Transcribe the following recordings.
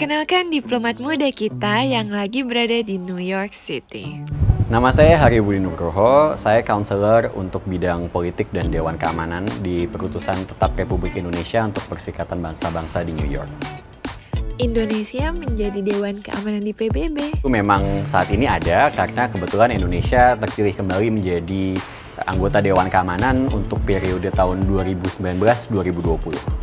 Perkenalkan diplomat muda kita yang lagi berada di New York City. Nama saya Haryo Budi Nugroho, saya counselor untuk bidang politik dan Dewan Keamanan di Perutusan Tetap Republik Indonesia untuk Perserikatan Bangsa-Bangsa di New York. Indonesia menjadi Dewan Keamanan di PBB. Itu memang saat ini ada karena kebetulan Indonesia terpilih kembali menjadi anggota Dewan Keamanan untuk periode tahun 2019-2020.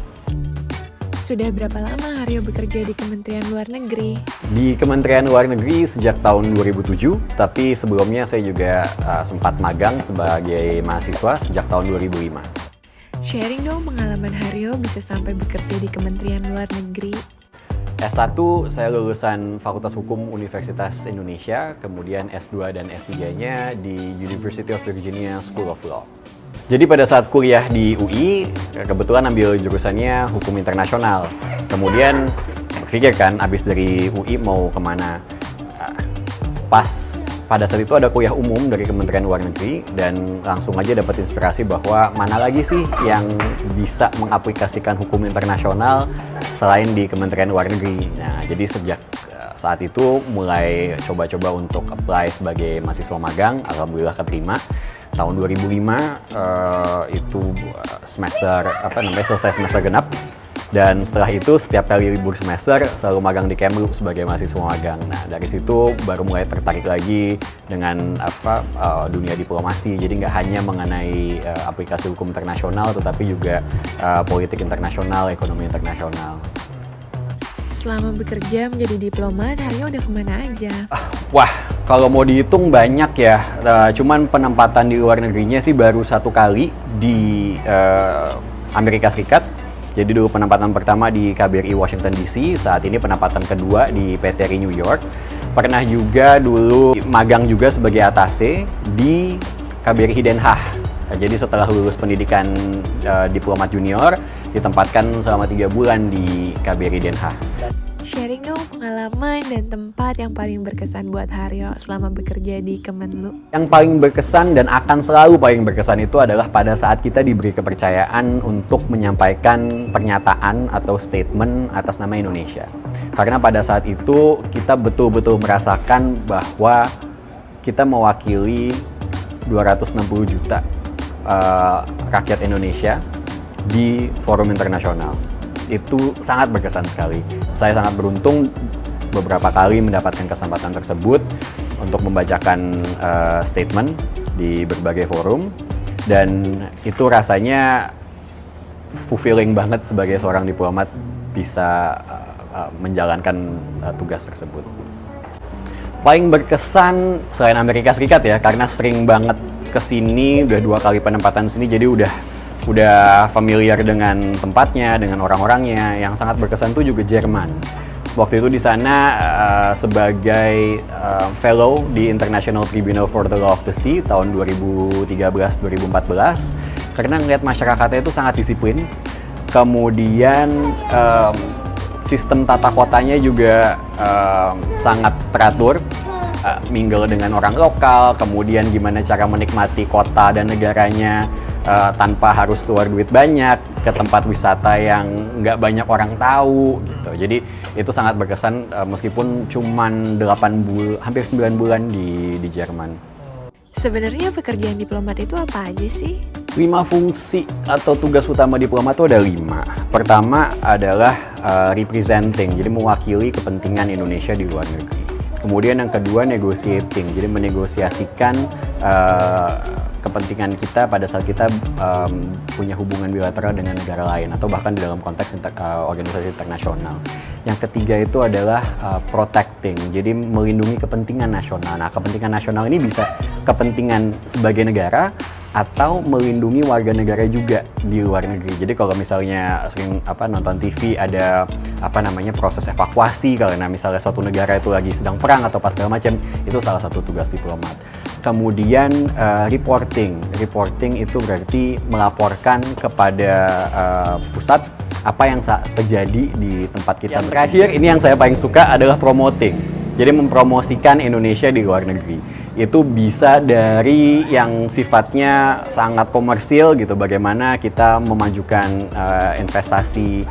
Sudah berapa lama Haryo bekerja di Kementerian Luar Negeri? Di Kementerian Luar Negeri sejak tahun 2007, tapi sebelumnya saya juga sempat magang sebagai mahasiswa sejak tahun 2005. Sharing dong pengalaman Haryo bisa sampai bekerja di Kementerian Luar Negeri. S1 saya lulusan Fakultas Hukum Universitas Indonesia, kemudian S2 dan S3-nya di University of Virginia School of Law. Jadi pada saat kuliah di UI, kebetulan ambil jurusannya Hukum Internasional. Kemudian berpikir kan, abis dari UI mau kemana. Pas pada saat itu ada kuliah umum dari Kementerian Luar Negeri, dan langsung aja dapat inspirasi bahwa mana lagi sih yang bisa mengaplikasikan hukum internasional selain di Kementerian Luar Negeri. Nah, jadi sejak saat itu mulai coba-coba untuk apply sebagai mahasiswa magang, alhamdulillah keterima. Tahun 2005 itu selesai semester genap, dan setelah itu setiap kali libur semester selalu magang di Kemlu sebagai mahasiswa magang. Nah, dari situ baru mulai tertarik lagi dengan dunia diplomasi. Jadi nggak hanya mengenai aplikasi hukum internasional, tetapi juga politik internasional, ekonomi internasional. Selama bekerja menjadi diplomat, Haryo udah kemana aja? Wah, kalau mau dihitung banyak ya. Cuman penempatan di luar negerinya sih baru satu kali di Amerika Serikat. Jadi dulu penempatan pertama di KBRI Washington DC, saat ini penempatan kedua di PT RI New York. Pernah juga dulu magang juga sebagai atase di KBRI Den Haag. Jadi setelah lulus pendidikan diplomat junior, ditempatkan selama 3 bulan di KBRI Den Haag. Sharing dong pengalaman dan tempat yang paling berkesan buat Haryo selama bekerja di Kemenlu. Yang paling berkesan dan akan selalu paling berkesan itu adalah pada saat kita diberi kepercayaan untuk menyampaikan pernyataan atau statement atas nama Indonesia. Karena pada saat itu kita betul-betul merasakan bahwa kita mewakili 260 juta rakyat Indonesia di forum internasional. Itu sangat berkesan sekali. Saya sangat beruntung beberapa kali mendapatkan kesempatan tersebut untuk membacakan statement di berbagai forum, dan itu rasanya fulfilling banget sebagai seorang diplomat bisa menjalankan tugas tersebut. Paling berkesan selain Amerika Serikat ya, karena sering banget kesini, udah 2 kali penempatan sini, jadi udah familiar dengan tempatnya, dengan orang-orangnya. Yang sangat berkesan tuh juga Jerman. Waktu itu di sana sebagai fellow di International Tribunal for the Law of the Sea tahun 2013-2014, karena ngeliat masyarakatnya itu sangat disiplin. Kemudian sistem tata kotanya juga sangat teratur, mingle dengan orang lokal, kemudian gimana cara menikmati kota dan negaranya tanpa harus keluar duit banyak, ke tempat wisata yang nggak banyak orang tahu gitu. Jadi itu sangat berkesan meskipun cuman hampir 9 bulan di Jerman. Sebenarnya pekerjaan diplomat itu apa aja sih? 5 fungsi atau tugas utama diplomat itu ada 5. Pertama adalah representing, jadi mewakili kepentingan Indonesia di luar negeri. Kemudian yang kedua negotiating, jadi menegosiasikan kepentingan kita pada saat kita punya hubungan bilateral dengan negara lain atau bahkan di dalam konteks organisasi internasional. Yang ketiga itu adalah protecting, jadi melindungi kepentingan nasional. Nah, kepentingan nasional ini bisa kepentingan sebagai negara atau melindungi warga negara juga di luar negeri. Jadi kalau misalnya sering nonton TV ada proses evakuasi karena misalnya suatu negara itu lagi sedang perang atau pas segala macam, itu salah satu tugas diplomat. Kemudian reporting itu berarti melaporkan kepada pusat apa yang terjadi di tempat kita. Yang terakhir ini yang saya paling suka adalah promoting. Jadi mempromosikan Indonesia di luar negeri. Itu bisa dari yang sifatnya sangat komersil gitu, bagaimana kita memajukan investasi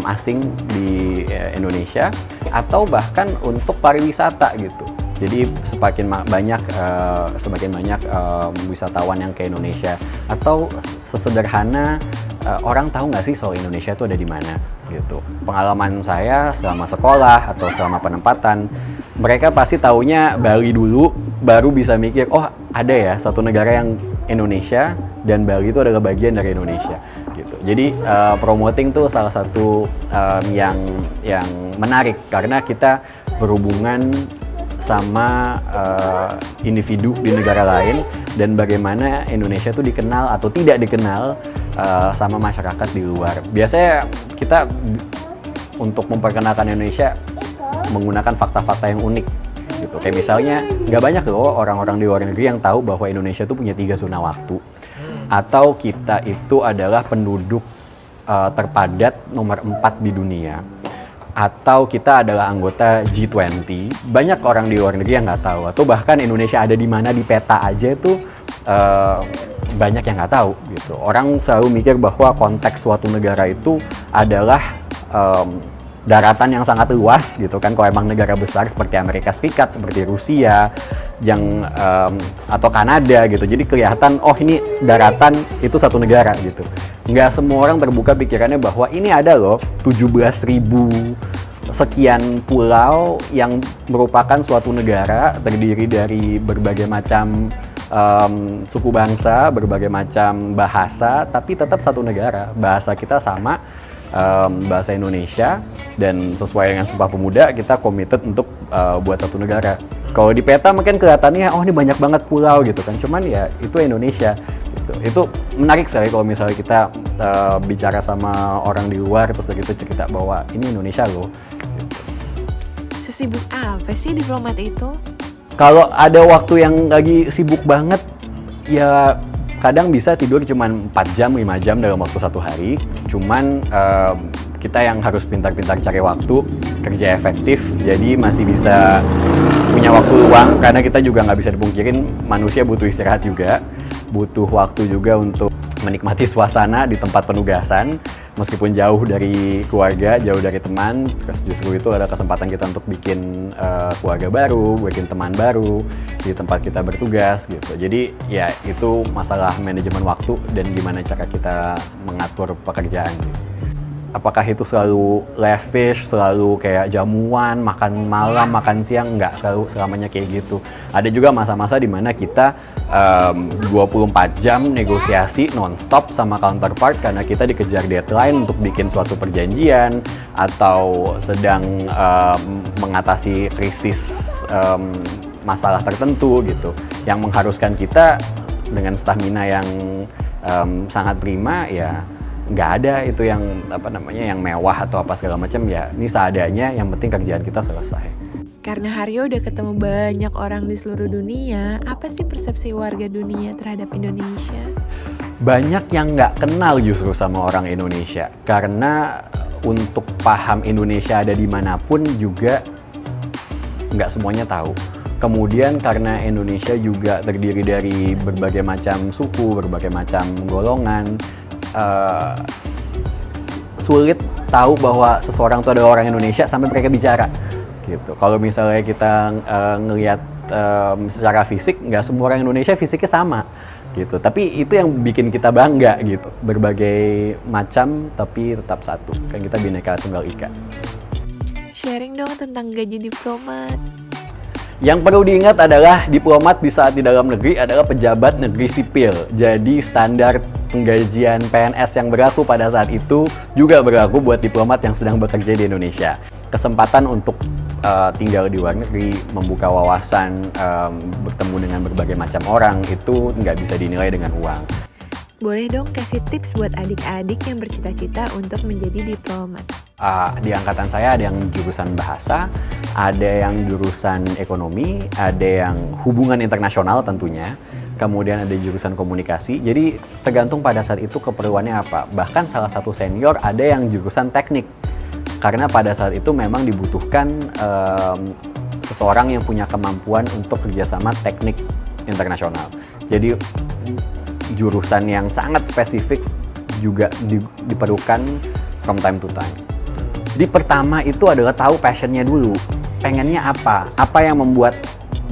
asing di Indonesia, atau bahkan untuk pariwisata gitu. Jadi semakin banyak wisatawan yang ke Indonesia, atau sesederhana orang tahu nggak sih soal Indonesia itu ada di mana gitu. Pengalaman saya selama sekolah atau selama penempatan, mereka pasti taunya Bali dulu, baru bisa mikir, oh ada ya satu negara yang Indonesia dan Bali itu adalah bagian dari Indonesia gitu. Jadi promoting tuh salah satu yang menarik karena kita berhubungan sama individu di negara lain dan bagaimana Indonesia itu dikenal atau tidak dikenal sama masyarakat di luar. Biasanya kita untuk memperkenalkan Indonesia menggunakan fakta-fakta yang unik gitu. Kayak misalnya nggak banyak loh orang-orang di luar negeri yang tahu bahwa Indonesia itu punya 3 zona waktu, atau kita itu adalah penduduk terpadat nomor 4 di dunia, atau kita adalah anggota G20. Banyak orang di luar negeri yang nggak tahu, atau bahkan Indonesia ada di mana di peta aja itu banyak yang nggak tahu gitu. Orang selalu mikir bahwa konteks suatu negara itu adalah daratan yang sangat luas gitu kan. Kalau emang negara besar seperti Amerika Serikat, seperti Rusia, yang atau Kanada gitu, jadi kelihatan oh ini daratan itu satu negara gitu. Nggak semua orang terbuka pikirannya bahwa ini ada loh 17.000 sekian pulau yang merupakan suatu negara terdiri dari berbagai macam suku bangsa, berbagai macam bahasa, tapi tetap satu negara. Bahasa kita sama, bahasa Indonesia, dan sesuai dengan Sumpah Pemuda kita committed untuk buat satu negara. Kalau di peta mungkin kelihatannya oh ini banyak banget pulau gitu kan, cuman ya itu Indonesia gitu. Itu menarik sekali kalau misalnya kita bicara sama orang di luar terus gitu cerita bahwa ini Indonesia loh gitu. Sesibuk apa sih diplomat itu? Kalau ada waktu yang lagi sibuk banget, ya kadang bisa tidur cuma 4 jam, 5 jam dalam waktu 1 hari. Cuman kita yang harus pintar-pintar cari waktu, kerja efektif, jadi masih bisa punya waktu luang. Karena kita juga nggak bisa dipungkirin, manusia butuh istirahat juga, butuh waktu juga untuk menikmati suasana di tempat penugasan. Meskipun jauh dari keluarga, jauh dari teman, terus justru itu ada kesempatan kita untuk bikin keluarga baru, bikin teman baru di tempat kita bertugas gitu. Jadi ya itu masalah manajemen waktu dan gimana cara kita mengatur pekerjaan. Apakah itu selalu lavish, selalu kayak jamuan, makan malam, makan siang? Nggak selalu selamanya kayak gitu. Ada juga masa-masa di mana kita 24 jam negosiasi non-stop sama counterpart karena kita dikejar deadline untuk bikin suatu perjanjian atau sedang mengatasi krisis masalah tertentu gitu, yang mengharuskan kita dengan stamina yang sangat prima. Ya nggak ada itu yang yang mewah atau apa segala macam, ya ini seadanya, yang penting kerjaan kita selesai. Karena Haryo udah ketemu banyak orang di seluruh dunia, apa sih persepsi warga dunia terhadap Indonesia? Banyak yang nggak kenal justru sama orang Indonesia, karena untuk paham Indonesia ada dimanapun juga nggak semuanya tahu. Kemudian karena Indonesia juga terdiri dari berbagai macam suku, berbagai macam golongan, sulit tahu bahwa seseorang itu adalah orang Indonesia sampai mereka bicara gitu. Kalau misalnya kita ngelihat secara fisik, nggak semua orang Indonesia fisiknya sama gitu, tapi itu yang bikin kita bangga gitu. Berbagai macam tapi tetap satu, kan kita Bhinneka Tunggal Ika. Sharing dong tentang gaji diplomat. Yang perlu diingat adalah diplomat di saat di dalam negeri adalah pejabat negeri sipil. Jadi standar penggajian PNS yang berlaku pada saat itu juga berlaku buat diplomat yang sedang bekerja di Indonesia. Kesempatan untuk tinggal di luar negeri, membuka wawasan, bertemu dengan berbagai macam orang, itu nggak bisa dinilai dengan uang. Boleh dong kasih tips buat adik-adik yang bercita-cita untuk menjadi diplomat? Di angkatan saya ada yang jurusan bahasa, ada yang jurusan ekonomi, ada yang hubungan internasional tentunya, kemudian ada jurusan komunikasi. Jadi tergantung pada saat itu keperluannya apa. Bahkan salah satu senior ada yang jurusan teknik, karena pada saat itu memang dibutuhkan seseorang yang punya kemampuan untuk kerjasama teknik internasional. Jadi jurusan yang sangat spesifik juga diperlukan from time to time. Di pertama itu adalah tahu passionnya dulu, pengennya apa yang membuat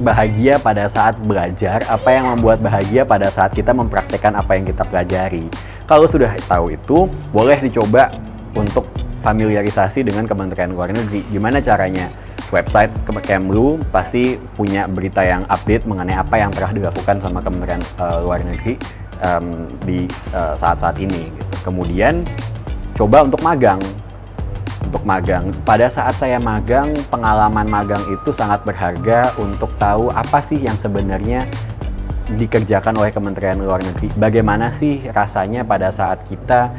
bahagia pada saat belajar, apa yang membuat bahagia pada saat kita mempraktekkan apa yang kita pelajari. Kalau sudah tahu itu, boleh dicoba untuk familiarisasi dengan Kementerian Luar Negeri. Gimana caranya? Website Kemlu pasti punya berita yang update mengenai apa yang telah dilakukan sama Kementerian Luar Negeri di saat-saat ini. Gitu. Kemudian coba untuk magang. Pada saat saya magang, pengalaman magang itu sangat berharga untuk tahu apa sih yang sebenarnya dikerjakan oleh Kementerian Luar Negeri. Bagaimana sih rasanya pada saat kita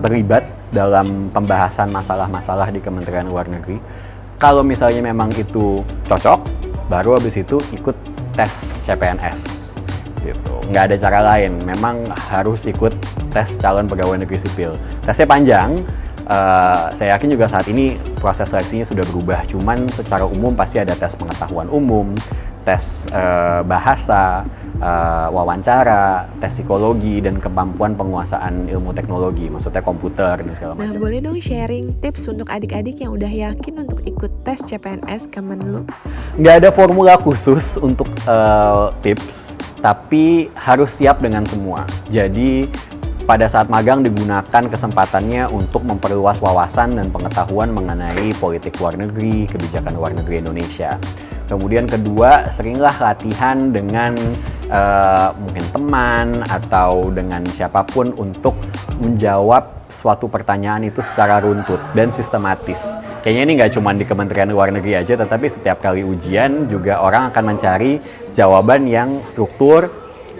terlibat dalam pembahasan masalah-masalah di Kementerian Luar Negeri. Kalau misalnya memang itu cocok, baru habis itu ikut tes CPNS. Gitu. Nggak ada cara lain, memang harus ikut tes calon pegawai negeri sipil. Tesnya panjang, saya yakin juga saat ini proses seleksinya sudah berubah, cuman secara umum pasti ada tes pengetahuan umum, tes bahasa, wawancara, tes psikologi, dan kemampuan penguasaan ilmu teknologi, maksudnya komputer dan segala Nah, macam. boleh dong sharing tips untuk adik-adik yang udah yakin untuk ikut tes CPNS Kemenlu? Nggak ada formula khusus untuk tips, tapi harus siap dengan semua. Jadi pada saat magang digunakan kesempatannya untuk memperluas wawasan dan pengetahuan mengenai politik luar negeri, kebijakan luar negeri Indonesia. Kemudian kedua, seringlah latihan dengan mungkin teman atau dengan siapapun untuk menjawab suatu pertanyaan itu secara runtut dan sistematis. Kayaknya ini nggak cuma di Kementerian Luar Negeri aja, tetapi setiap kali ujian juga orang akan mencari jawaban yang struktur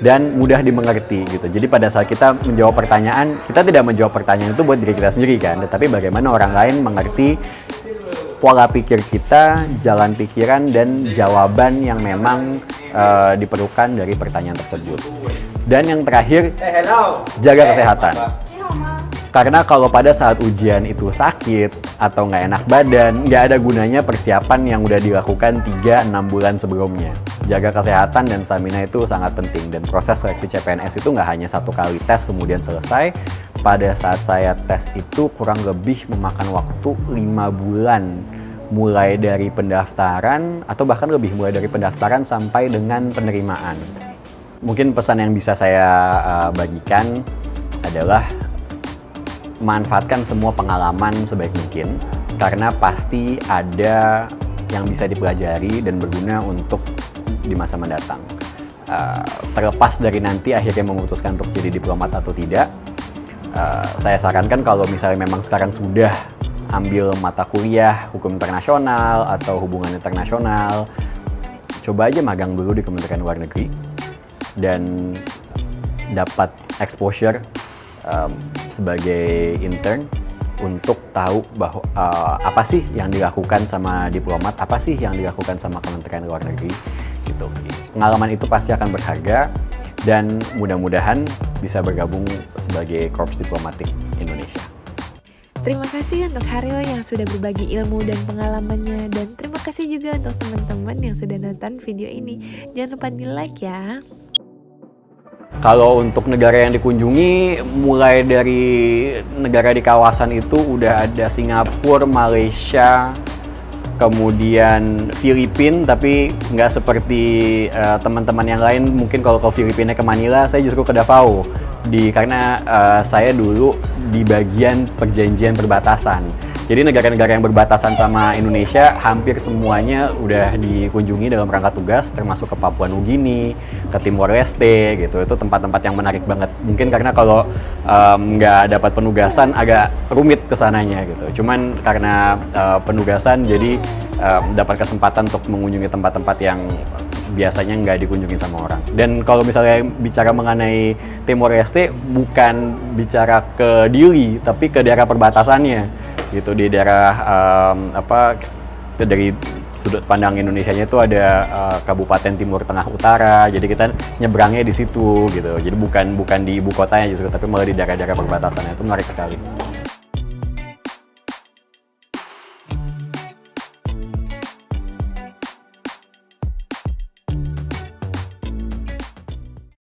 dan mudah dimengerti gitu. Jadi pada saat kita menjawab pertanyaan, kita tidak menjawab pertanyaan itu buat diri kita sendiri kan, tetapi bagaimana orang lain mengerti pola pikir kita, jalan pikiran, dan jawaban yang memang diperlukan dari pertanyaan tersebut. Dan yang terakhir, jaga kesehatan. Karena kalau pada saat ujian itu sakit atau nggak enak badan, nggak ada gunanya persiapan yang udah dilakukan 3-6 bulan sebelumnya. Jaga kesehatan dan stamina itu sangat penting. Dan proses seleksi CPNS itu nggak hanya satu kali tes kemudian selesai. Pada saat saya tes itu kurang lebih memakan waktu 5 bulan. Mulai dari pendaftaran atau bahkan lebih, mulai dari pendaftaran sampai dengan penerimaan. Mungkin pesan yang bisa saya bagikan adalah manfaatkan semua pengalaman sebaik mungkin, karena pasti ada yang bisa dipelajari dan berguna untuk di masa mendatang. Terlepas dari nanti akhirnya memutuskan untuk jadi diplomat atau tidak, saya sarankan kalau misalnya memang sekarang sudah ambil mata kuliah hukum internasional atau hubungan internasional, coba aja magang dulu di Kementerian Luar Negeri dan dapat exposure sebagai intern untuk tahu bahwa apa sih yang dilakukan sama diplomat, apa sih yang dilakukan sama Kementerian Luar Negeri gitu. Pengalaman itu pasti akan berharga dan mudah-mudahan bisa bergabung sebagai Korps Diplomatik Indonesia. Terima kasih untuk Haril yang sudah berbagi ilmu dan pengalamannya, dan terima kasih juga untuk teman-teman yang sudah nonton video ini. Jangan lupa di like ya. Kalau untuk negara yang dikunjungi, mulai dari negara di kawasan itu udah ada Singapura, Malaysia, kemudian Filipina, tapi nggak seperti teman-teman yang lain. Mungkin kalau ke Filipina ke Manila, saya justru ke Davao. Karena saya dulu di bagian perjanjian perbatasan. Jadi negara-negara yang berbatasan sama Indonesia hampir semuanya udah dikunjungi dalam rangka tugas, termasuk ke Papua Nugini, ke Timor Leste gitu. Itu tempat-tempat yang menarik banget. Mungkin karena kalau nggak dapat penugasan agak rumit kesananya gitu. Cuman karena penugasan jadi dapat kesempatan untuk mengunjungi tempat-tempat yang biasanya nggak dikunjungi sama orang. Dan kalau misalnya bicara mengenai Timor Leste, bukan bicara ke Dili, tapi ke daerah perbatasannya gitu, di daerah dari sudut pandang Indonesianya itu ada Kabupaten Timur Tengah Utara, jadi kita nyebrangnya di situ gitu. Jadi bukan di ibu kotanya justru, tapi malah di daerah-daerah perbatasannya. Itu menarik sekali.